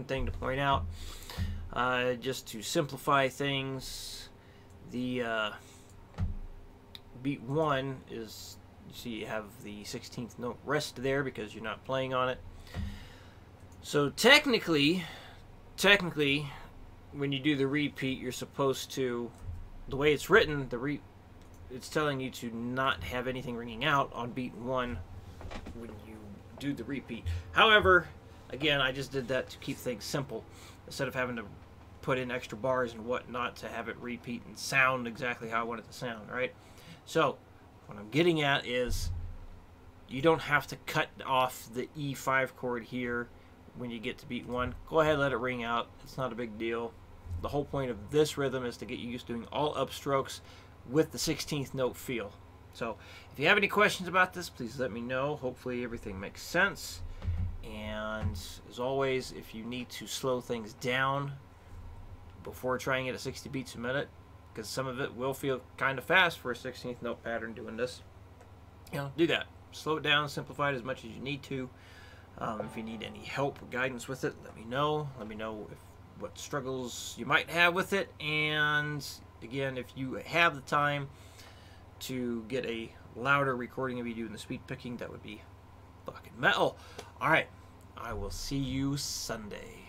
one thing to point out, just to simplify things, the beat 1 is, you see you have the 16th note rest there because you're not playing on it. So technically, when you do the repeat, you're supposed to, the way it's written, it's telling you to not have anything ringing out on beat 1 when you do the repeat. However, again, I just did that to keep things simple instead of having to put in extra bars and whatnot to have it repeat and sound exactly how I want it to sound, right? So what I'm getting at is you don't have to cut off the E5 chord here when you get to beat 1. Go ahead, let it ring out. It's not a big deal. The whole point of this rhythm is to get you used to doing all upstrokes with the 16th note feel. So if you have any questions about this, please let me know. Hopefully everything makes sense. And as always, if you need to slow things down before trying it at 60 beats a minute, because some of it will feel kind of fast for a 16th note pattern doing this, do that. Slow it down, simplify it as much as you need to. If you need any help or guidance with it, let me know. Let me know what struggles you might have with it. And again, if you have the time to get a louder recording of you doing the speed picking, that would be fucking metal. Alright, I will see you Sunday.